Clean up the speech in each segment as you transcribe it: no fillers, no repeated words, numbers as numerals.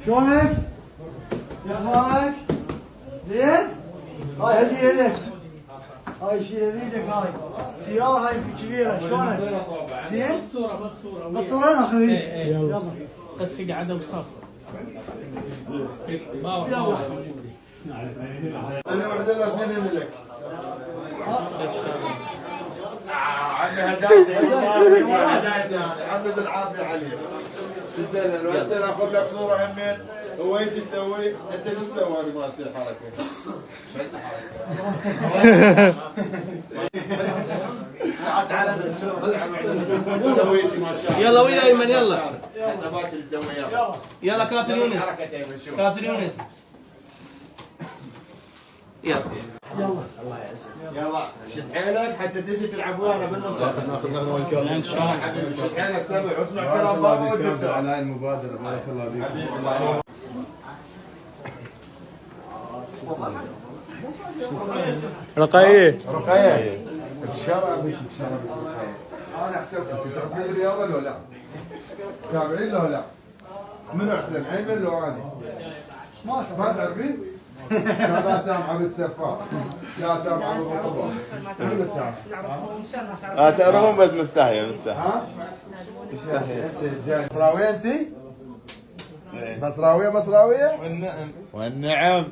شلونك؟ شو اخبارك؟ زين؟ هاي هدية لك. هاي شيلها بيدك هاي. سيارة هاي كبيرة، شلونك؟ زين؟ بس صورة بالصورة ناخذ. يلا. بس قعدوا بصف. يلا. انا وحده الاثنين لك. عندي هدايا يعني حمد العافيه عليك. شدنا الوسل اخذ لك صوره همين هو ايش يسوي؟ انت شو تسوي انا مالت الحركه؟ تعال سويتي ما شاء الله. يلا ويا ايمن يلا. احنا باكر نسوي يلا. يلا كابتن يونس. كابتن يونس. يلا. يلا. يلا شد حيلك حتى تجي تلعب ويانا بالنص. الناس الله والكرم. ان شاء الله. شد حيلك سمع واسمع بارك كلام الله بابا فيك والدكتور. على هاي المبادرة، بارك الله فيك. حبيبي الله رقية رقية بشرف بشرف انا حسبت انت تحبين الرياضه لو لا؟ تابعين لو لا؟ منو احسن ايمن لو انا؟ ما تعرفين؟ لا سامعه بالسفاح لا سامعه بالرطبه منو سامع؟ تعرفون بس مستحية ها؟ بصراوية انت؟ بصراوية بصراوية؟ والنعم.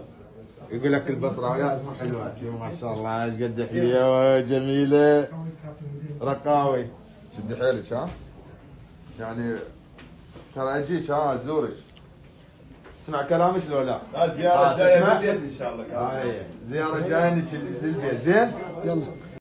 يقول لك البصراويات حلوات ما شاء الله ايش قد حلوه جميله رقاوي شد حيلك ها يعني ترى اجيك ها ازورك اسمع كلامك لو لا؟ زيارة جاية تسمع؟ بالبيت ان شاء الله. زياره جايه لك البيت زين؟ يلا.